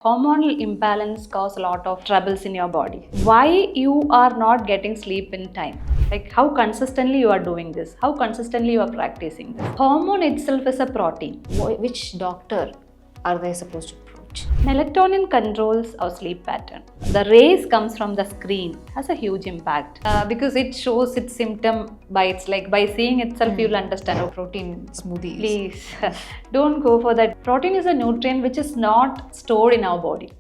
Hormonal imbalance cause a lot of troubles in your body. Why you are not getting sleep in time? Like how consistently you are doing this? How consistently you are practicing this? Hormone itself is a protein. Which doctor are they supposed to approach? Melatonin controls our sleep pattern. The rays comes from the screen has a huge impact because it shows its symptom by seeing itself you'll understand. Protein smoothies. Please don't go for that. Protein is a nutrient which is not stored in our body.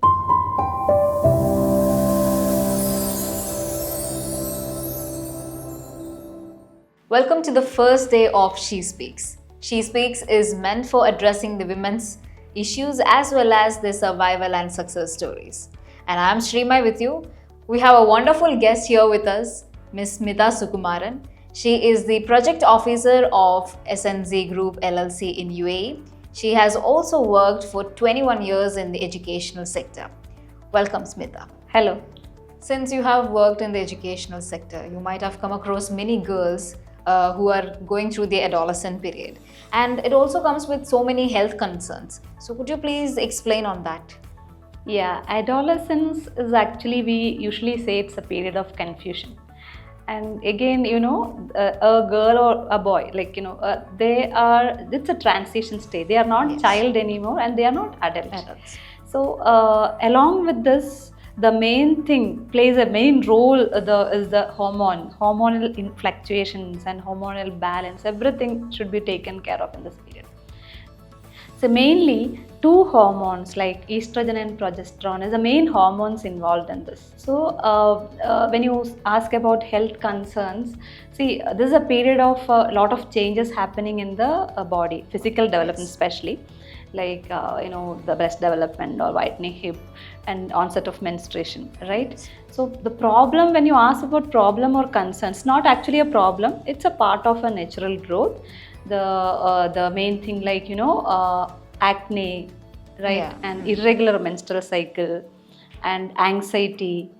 Welcome to the first day of She Speaks. She Speaks is meant for addressing the women's issues as well as their survival and success stories. And I'm Shrima with you. We have a wonderful guest here with us, Ms. Smita Sukumaran. She is the project officer of SNZ Group LLC in UAE. She has also worked for 21 years in the educational sector. Welcome, Smita. Hello. Since you have worked in the educational sector, you might have come across many girls who are going through the adolescent period. And it also comes with so many health concerns. So could you please explain on that? Yeah, adolescence is actually, we usually say it's a period of confusion. And again, a girl or a boy, it's a transition stage. They are not child anymore and they are not adults. So along with this, the main thing plays a main role is the hormonal fluctuations and hormonal balance. Everything should be taken care of in this period. So mainly two hormones like estrogen and progesterone is the main hormones involved in this. So when you ask about health concerns, see this is a period of a lot of changes happening in the body, physical development especially. Like the breast development or whitening hip and onset of menstruation, right? So the problem, when you ask about problem or concerns, not actually a problem, it's a part of a natural growth. The main thing like acne, right? And irregular menstrual cycle and anxiety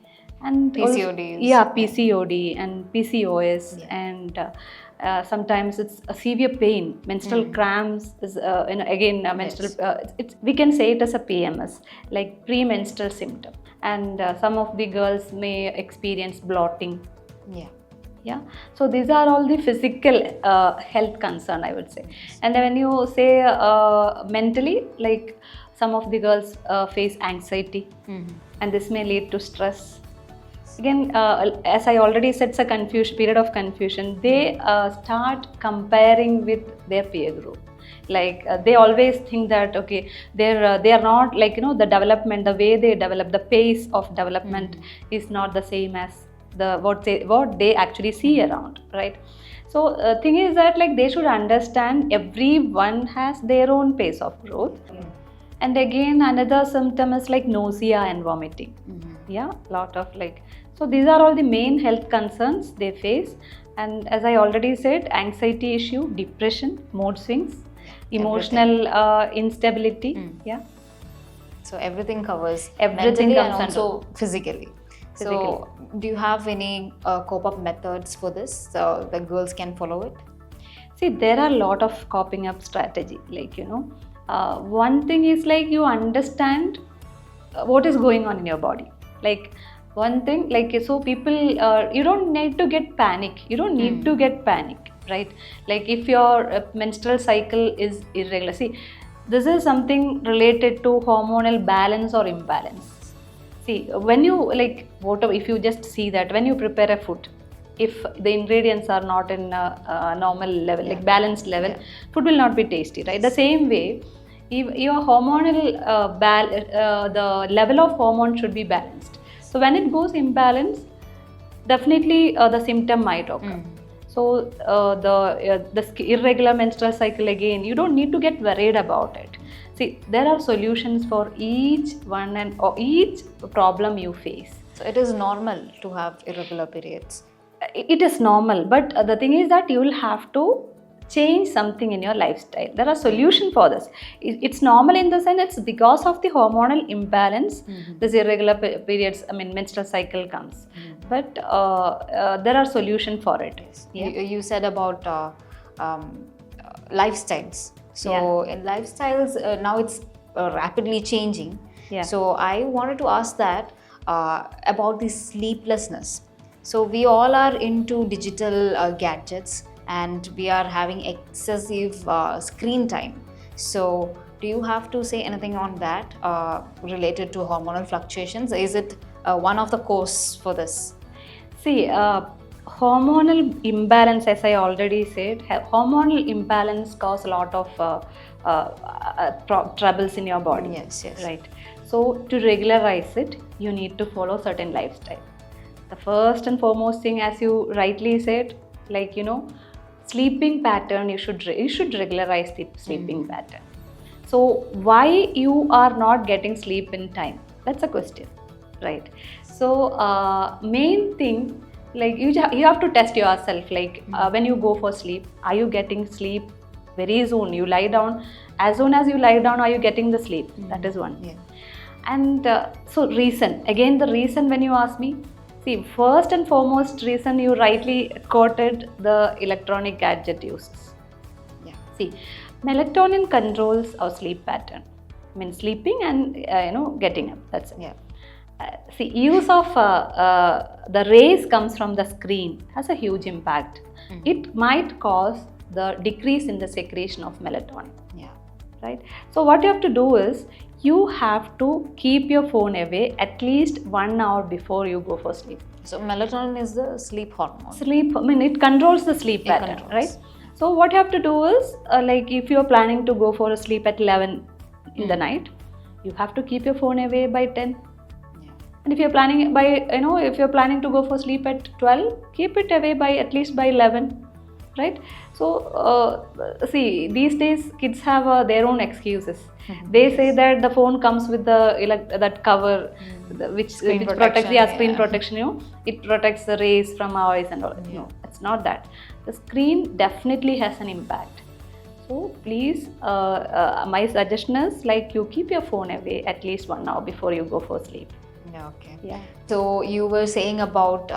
and PCOD. PCOD and PCOS and sometimes it's a severe pain. Menstrual cramps is menstrual. We can say it as a PMS, like premenstrual symptom. And some of the girls may experience bloating. Yeah. So these are all the physical health concern, I would say. And when you say mentally, like some of the girls face anxiety, and this may lead to stress. Again, as I already said, it's a period of confusion. They start comparing with their peer group. Like they always think that they are not the development, the way they develop, the pace of development is not the same as what they actually see around, right? So thing is that they should understand everyone has their own pace of growth. And again, another symptom is like nausea and vomiting. Lot of so these are all the main health concerns they face. And as I already said, anxiety issue, depression, mood swings, emotional instability. So everything covers everything mentally and also physically. So do you have any cope-up methods for this so the girls can follow it? See, there are a lot of coping up strategy. One thing is you understand what is going on in your body. One thing, so people, you don't need to get panic. You don't need to get panic, right? If your menstrual cycle is irregular. See, this is something related to hormonal balance or imbalance. See, when you, if you just see that when you prepare a food, if the ingredients are not in a normal level, balanced level, food will not be tasty, right? The same way, if your hormonal, the level of hormone should be balanced. So when it goes imbalanced, definitely the symptom might occur. So the irregular menstrual cycle, again, you don't need to get worried about it. See, there are solutions for each one or each problem you face. So it is normal to have irregular periods. It is normal, but the thing is that you will have to change something in your lifestyle. There are solutions for this. It's normal in the sense it's because of the hormonal imbalance, this irregular periods, menstrual cycle comes. But there are solutions for it. You said about lifestyles. So in lifestyles, now it's rapidly changing. Yeah. So I wanted to ask that about the sleeplessness. So we all are into digital gadgets and we are having excessive screen time. So do you have to say anything on that related to hormonal fluctuations? Is it one of the cause for this? See, hormonal imbalance, as I already said, hormonal imbalance cause a lot of troubles in your body. Yes, yes. Right. So to regularize it, you need to follow certain lifestyle. The first and foremost thing, as you rightly said, like sleeping pattern. You should regularize the sleeping pattern. So why you are not getting sleep in time? That's a question, right? So main thing, like you have to test yourself. Like when you go for sleep, are you getting sleep very soon? You lie down. As soon as you lie down, are you getting the sleep? That is one. Yeah. And so reason, again the reason when you ask me, see, first and foremost reason you rightly quoted the electronic gadget uses. Yeah. See, melatonin controls our sleep pattern. I mean sleeping and getting up. That's it. Yeah. See, use of the rays comes from the screen has a huge impact. It might cause the decrease in the secretion of melatonin. Yeah. Right. So what you have to do is you have to keep your phone away at least 1 hour before you go for sleep. So melatonin is the sleep hormone. Sleep, I mean, it controls the sleep pattern, controls. right? So what you have to do is, like if you're planning to go for a sleep at 11 in the night, you have to keep your phone away by 10. Yeah. And if you're planning if you're planning to go for sleep at 12, keep it away by at least by 11, right? So see, these days kids have their own excuses. They say that the phone comes with that cover, which protects screen protection. It protects the rays from our eyes and all. No, it's not that. The screen definitely has an impact. So please, my suggestion is like you keep your phone away at least 1 hour before you go for sleep. Okay. Yeah. So you were saying about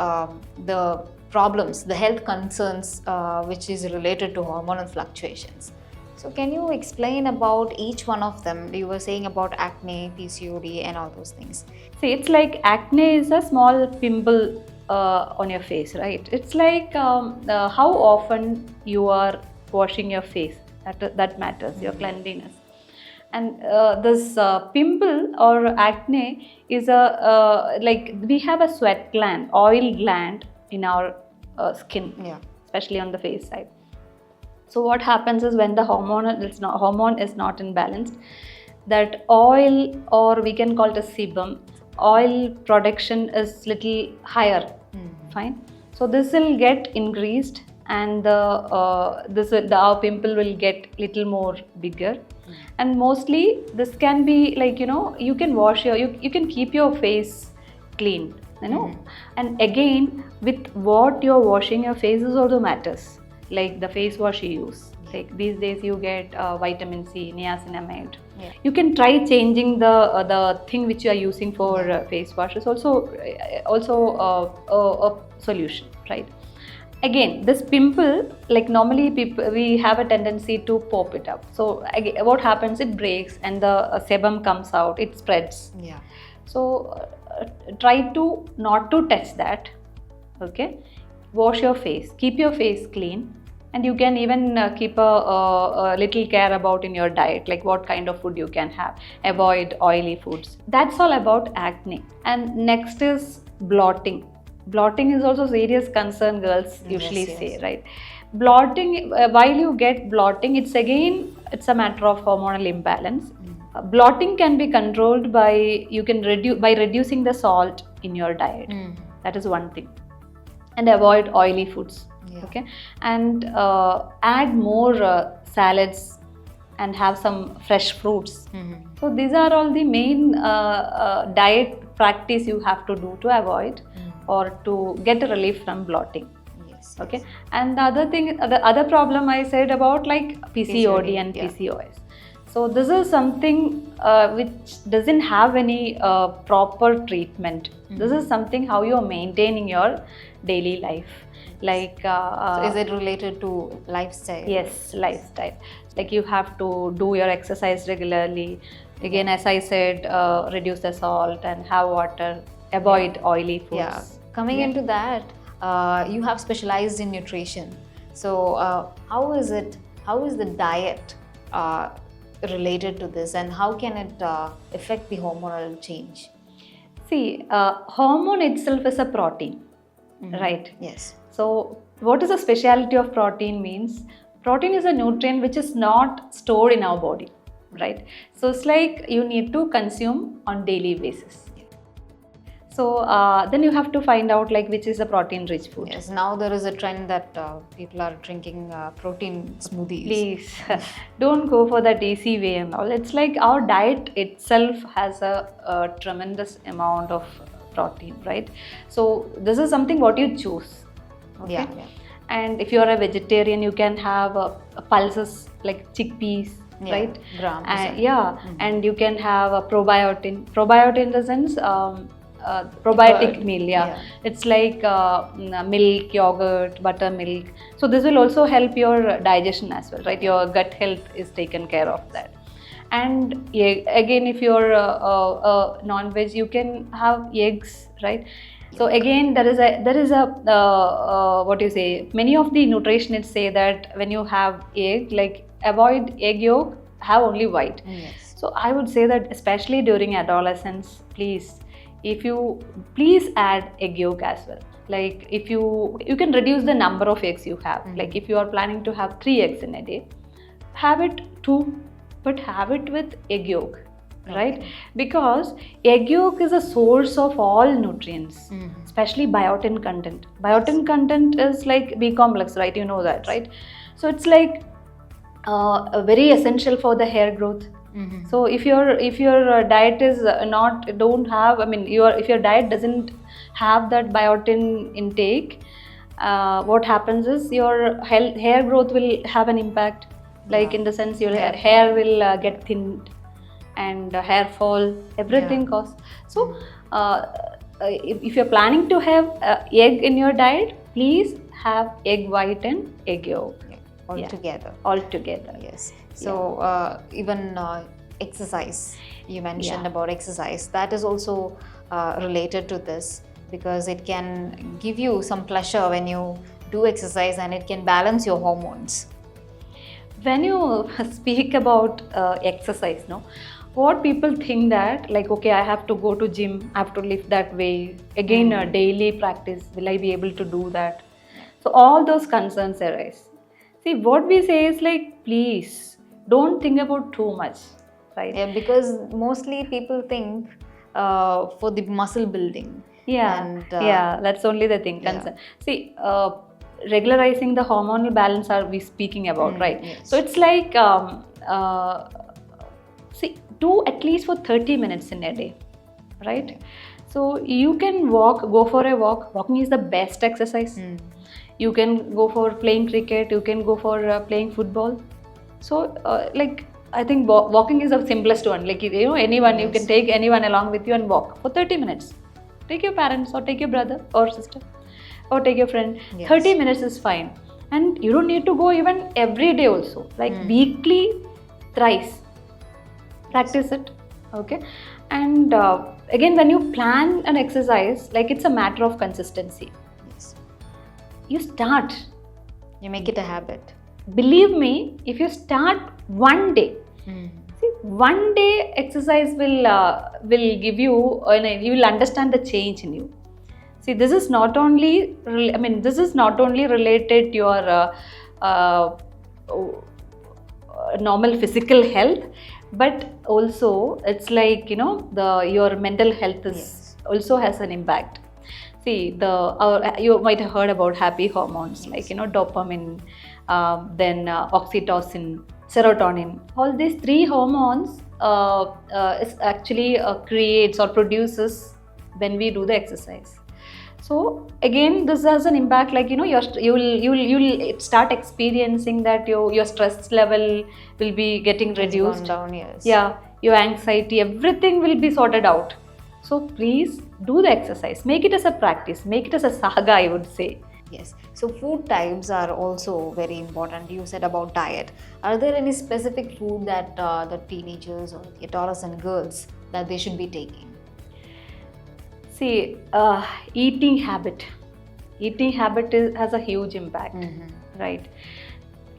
the problems, the health concerns which is related to hormonal fluctuations. So can you explain about each one of them? You were saying about acne, PCOD and all those things. See, it's like acne is a small pimple on your face, right? It's like how often you are washing your face. That matters, your cleanliness. And this pimple or acne is like we have a sweat gland, oil gland in our skin, especially on the face side. So what happens is when the hormone is not in balance, that oil, or we can call it a sebum, oil production is little higher. Fine. So this will get increased, and our pimple will get little more bigger. And mostly this can be like you can wash you can keep your face clean, and again with what you're washing your face is also matters, like the face wash you use. Like these days you get vitamin C, niacinamide. You can try changing the thing which you are using for face wash is also a solution, right? Again, this pimple, like normally we have a tendency to pop it up. So again, what happens? It breaks and the sebum comes out. It spreads. Yeah. So try to not to touch that. Okay. Wash your face. Keep your face clean. And you can even keep a little care about in your diet, like what kind of food you can have. Avoid oily foods. That's all about acne. And next is blotting. Blotting is also serious concern, girls usually say, right? Blotting, while you get blotting, it's a matter of hormonal imbalance. Blotting can be controlled by reducing the salt in your diet. That is one thing. And avoid oily foods. Okay, and add more salads and have some fresh fruits. So these are all the main diet practice you have to do to avoid or to get a relief from blotting. Okay, and the other thing, the other problem I said about like PCOD and PCOS. So this is something which doesn't have any proper treatment. This is something how you are maintaining your daily life. Like so is it related to lifestyle? Yes, lifestyle. Like you have to do your exercise regularly. Again, as I said, reduce the salt and have water, avoid oily foods. Yeah. Coming into that, you have specialized in nutrition. So how is the diet related to this, and how can it affect the hormonal change? See, hormone itself is a protein, right? Yes. So, what is the speciality of protein means? Protein is a nutrient which is not stored in our body, right? So, it's like you need to consume on daily basis. So, then you have to find out like which is a protein rich food. Yes, now there is a trend that people are drinking protein smoothies. Please don't go for that easy way and all. It's like our diet itself has a tremendous amount of protein, right? So this is something what you choose. Okay? Yeah. And if you are a vegetarian, you can have pulses like chickpeas, right? Grams. And you can have a probiotin. Probiotin in the sense probiotic meal. It's like milk, yogurt, buttermilk. So this will also help your digestion as well, right? Your gut health is taken care of that. And again, if you're non-veg, you can have eggs, right? So again, there is a what you say, many of the nutritionists say that when you have egg, like avoid egg yolk, have only white. Yes. So I would say that especially during adolescence, please add egg yolk as well. Like if you can reduce the number of eggs you have. Like if you are planning to have 3 eggs in a day, have it 2, but have it with egg yolk, right? Okay. Because egg yolk is a source of all nutrients, especially biotin content. Biotin content is like B complex, right? You know that, right? So it's like very essential for the hair growth. So if your diet is if your diet doesn't have that biotin intake, what happens is your hair growth will have an impact. Like in the sense your hair will get thinned and hair fall, everything causes. So if you're planning to have egg in your diet, please have egg white and egg yolk. All together. Yes. So even exercise, you mentioned about exercise, that is also related to this, because it can give you some pleasure when you do exercise, and it can balance your hormones. When you speak about exercise, what people think that like, okay, I have to go to gym, I have to lift that weight, again daily practice, will I be able to do that? So all those concerns arise. See, what we say is like, please don't think about too much, right? Yeah, because mostly people think for the muscle building. That's only the thing. Concern. See, regularizing the hormonal balance are we speaking about, right? Yes. So it's like, do at least for 30 minutes in a day, right? So you can go for a walk. Walking is the best exercise. You can go for playing cricket, you can go for playing football. So I think walking is the simplest one. Like anyone, you can take anyone along with you and walk for 30 minutes. Take your parents or take your brother or sister or take your friend. 30 minutes is fine. And you don't need to go even every day also. Like weekly, thrice. Practice it. Okay. And again, when you plan an exercise, like it's a matter of consistency. You start. You make it a habit. Believe me, if you start one day, see, one day exercise will give you, you will understand the change in you. See, this is not only related to your normal physical health, but also it's like your mental health is also has an impact. See, you might have heard about happy hormones like dopamine, then oxytocin, serotonin. All these 3 hormones is actually creates or produces when we do the exercise. So again, this has an impact. Like you'll start experiencing that your stress level will be getting reduced. Gone down, yes. Yeah, your anxiety, everything will be sorted out. So please do the exercise. Make it as a practice. Make it as a saga, I would say. Yes. So food types are also very important. You said about diet. Are there any specific food that the teenagers or the adolescent girls that they should be taking? See, eating habit. Has a huge impact, right?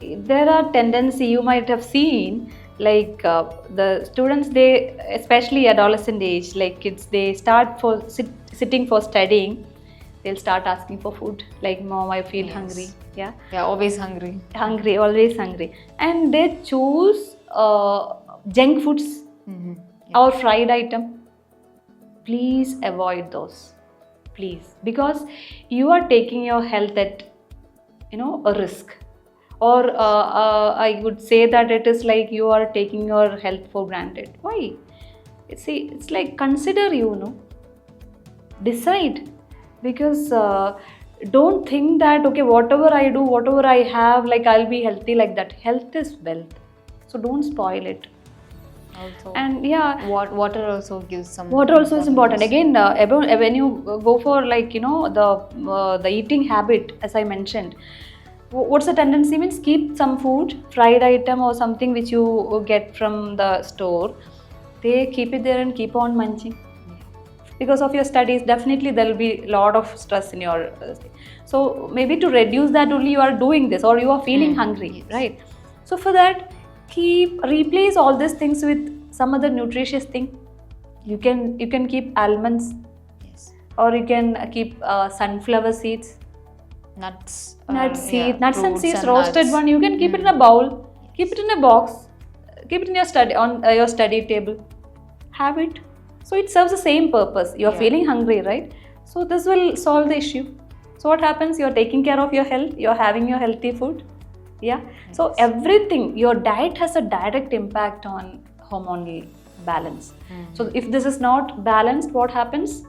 There are tendency you might have seen, like the students, they, especially adolescent age, like kids, they start for sitting for studying, they'll start asking for food, like, mom, I feel hungry. Yeah, Always hungry. always hungry, and they choose junk foods or fried item. Please avoid those, please, because you are taking your health at, a risk, or I would say that it is like you are taking your health for granted. Why? See, it's like, consider, decide, because don't think that, okay, whatever I do, whatever I have, like, I'll be healthy, like that. Health is wealth, so don't spoil it. Also, And yeah, water also gives some. water also is important. Again, when you go for, like, the eating habit, as I mentioned, what's the tendency means, keep some food, fried item or something which you get from the store, they keep it there and keep on munching. Because of your studies, definitely there will be a lot of stress in your so maybe to reduce that only you are doing this, or you are feeling hungry, right? So for that, replace all these things with some other nutritious thing. You can keep almonds, or you can keep sunflower seeds, nuts, nuts fruits and seeds, and roasted nuts. one. You can keep it in a bowl, keep it in a box, keep it in your study, on your study table. Have it. So it serves the same purpose. You're feeling hungry, right? So this will solve the issue. So what happens? You're taking care of your health. You're having your healthy food. Yeah. So everything, your diet has a direct impact on hormonal balance. So if this is not balanced, what happens?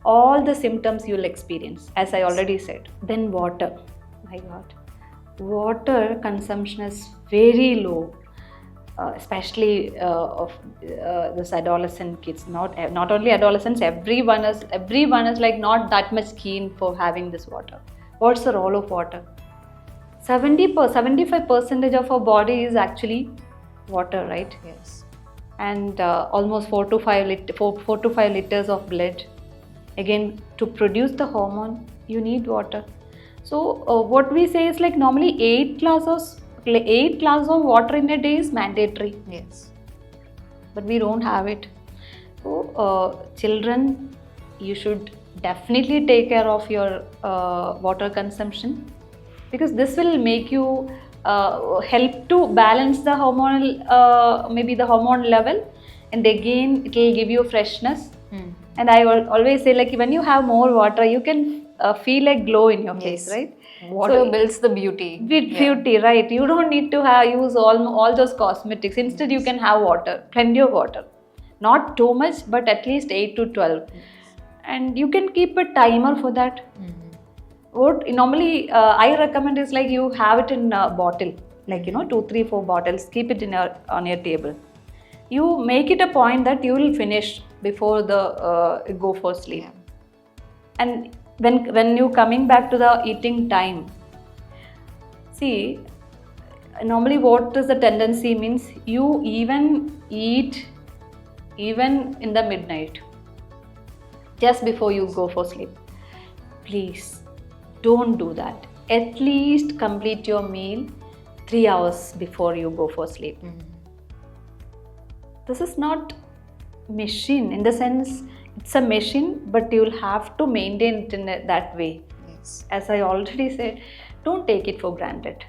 All the symptoms you'll experience, as I already said. Then water. My God. Water consumption is very low. Especially of this adolescent kids, not only adolescents, everyone is like not that much keen for having this water. What's the role of water? 75% of our body is actually water, right? Yes. And almost 4 to 5 liters of blood. Again, to produce the hormone, you need water. So what we say is, like, normally 8 glasses of water in a day is mandatory. Yes. But we don't have it. So children, you should definitely take care of your water consumption, because this will make you help to balance the hormonal, maybe the hormone level, and again it will give you freshness. And I always say, like, when you have more water, you can feel a glow in your face, right? Water builds the beauty. Beauty, right? You don't need to use all those cosmetics. Instead, you can have water, plenty of water. Not too much, but at least 8 to 12. And you can keep a timer for that. What normally I recommend is, like, you have it in a bottle, like, 2, 3, 4 bottles. Keep it on your table. You make it a point that you will finish before the go for sleep. And when you coming back to the eating time, see, normally what is the tendency means, you even eat even in the midnight, just before you go for sleep. Please don't do that. At least complete your meal 3 hours before you go for sleep. This is not machine, in the sense it's a machine, but you'll have to maintain it in that way. Yes. As I already said, don't take it for granted.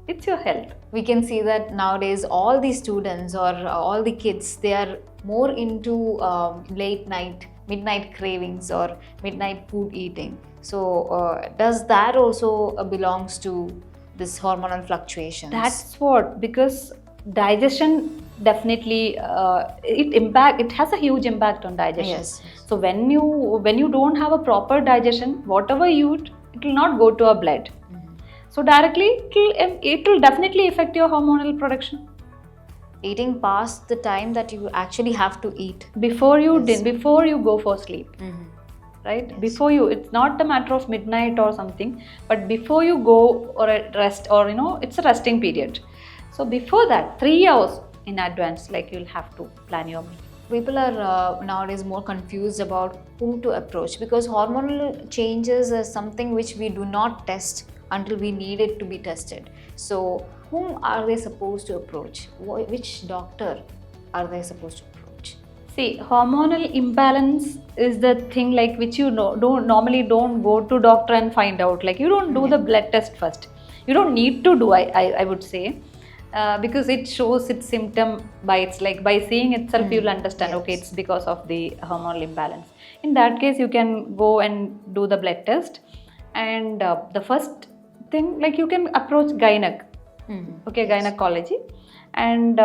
It's your health. We can see that nowadays all the students or all the kids, they are more into midnight cravings or midnight food eating. So does that also belongs to this hormonal fluctuations? That's what, because digestion definitely it has a huge impact on digestion. Yes. So when you don't have a proper digestion, whatever you eat, it will not go to our blood. So directly it will definitely affect your hormonal production. Eating past the time that you actually have to eat Before you go for sleep. right? Yes. Before you, it's not a matter of midnight or something, but before you go or a rest, or it's a resting period. So before that, 3 hours in advance, like you'll have to plan your meal. People are nowadays more confused about whom to approach, because hormonal changes is something which we do not test until we need it to be tested. So whom are they supposed to approach? Which doctor are they supposed to approach? See, hormonal imbalance is the thing like which don't go to doctor and find out. Like you don't do the blood test first. You don't need to do. I would say. Because it shows its symptom by seeing itself, you'll understand, okay, it's because of the hormonal imbalance. In that case, you can go and do the blood test, and the first thing, like you can approach gynecology, and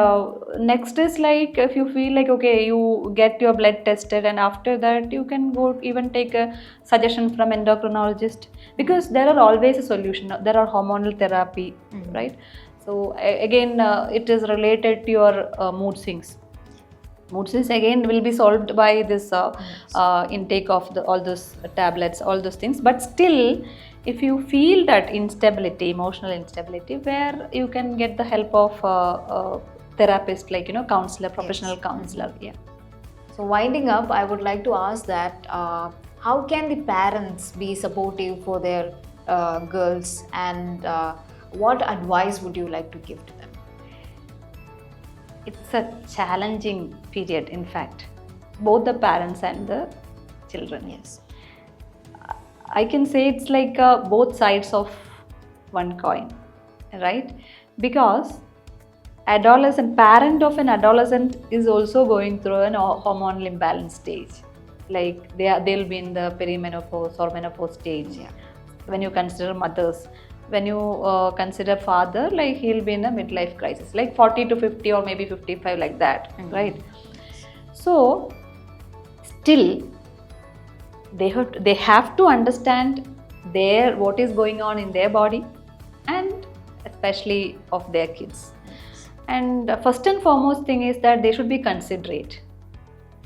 next is like if you feel like, okay, you get your blood tested, and after that you can go even take a suggestion from endocrinologist, because there are always a solution. There are hormonal therapy, right? So again, it is related to your mood swings. Mood swings again will be solved by this intake of all those tablets, all those things. But still, if you feel that instability, emotional instability, where you can get the help of a therapist, like counselor, professional counselor. Yeah. So winding up, I would like to ask that how can the parents be supportive for their girls, and what advice would you like to give to them? It's a challenging period, in fact, both the parents and the children. Yes. I can say it's like both sides of one coin, right? Because parent of an adolescent is also going through an hormonal imbalance stage. Like they'll be in the perimenopause or menopause stage. Yeah. When you consider mothers, when you consider father, like he'll be in a midlife crisis, like 40 to 50 or maybe 55, like that, right? So still they have to understand what is going on in their body, and especially of their kids. And first and foremost thing is that they should be considerate.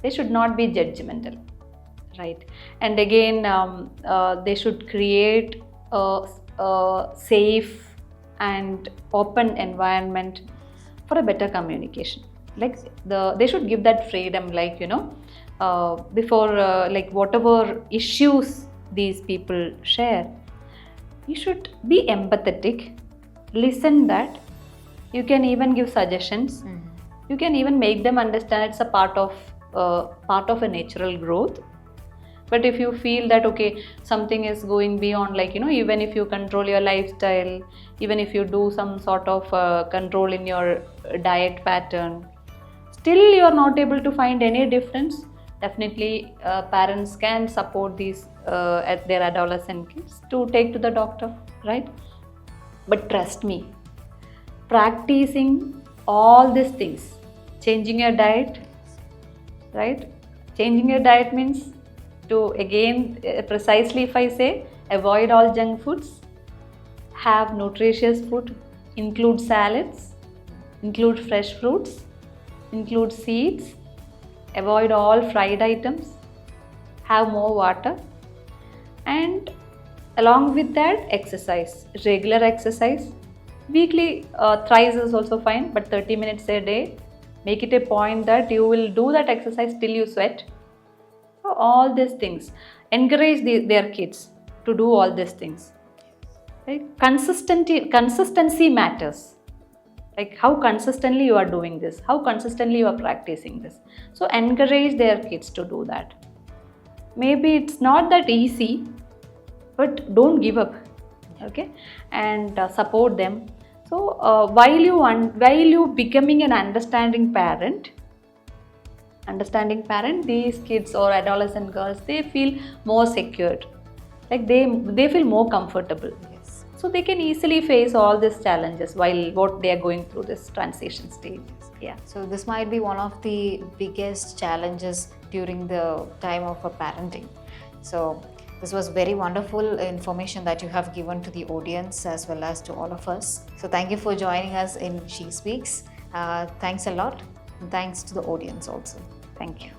They should not be judgmental, right? And again, they should create a safe and open environment for a better communication. Like they should give that freedom, like before like whatever issues these people share, you should be empathetic, listen that. You can even give suggestions. You can even make them understand it's a part of a natural growth. But if you feel that, okay, something is going beyond, like, even if you control your lifestyle, even if you do some sort of control in your diet pattern, still you are not able to find any difference, definitely parents can support these at their adolescent kids to take to the doctor, right? But trust me, practicing all these things, changing your diet, right? Changing your diet means to, again, precisely if I say, avoid all junk foods, have nutritious food, include salads, include fresh fruits, include seeds, avoid all fried items, have more water, and along with that, exercise, regular exercise. Weekly, thrice is also fine, but 30 minutes a day. Make it a point that you will do that exercise till you sweat. So all these things, encourage their kids to do all these things. Right? Consistency matters. Like how consistently you are doing this, how consistently you are practicing this. So encourage their kids to do that. Maybe it's not that easy, but don't give up, okay? And support them. So while you becoming an understanding parent, these kids or adolescent girls, they feel more secured, like they feel more comfortable. Yes. So they can easily face all these challenges while what they are going through this transition stage. Yeah. So this might be one of the biggest challenges during the time of a parenting. So this was very wonderful information that you have given to the audience as well as to all of us. So thank you for joining us in She Speaks. Thanks a lot. And thanks to the audience also. Thank you.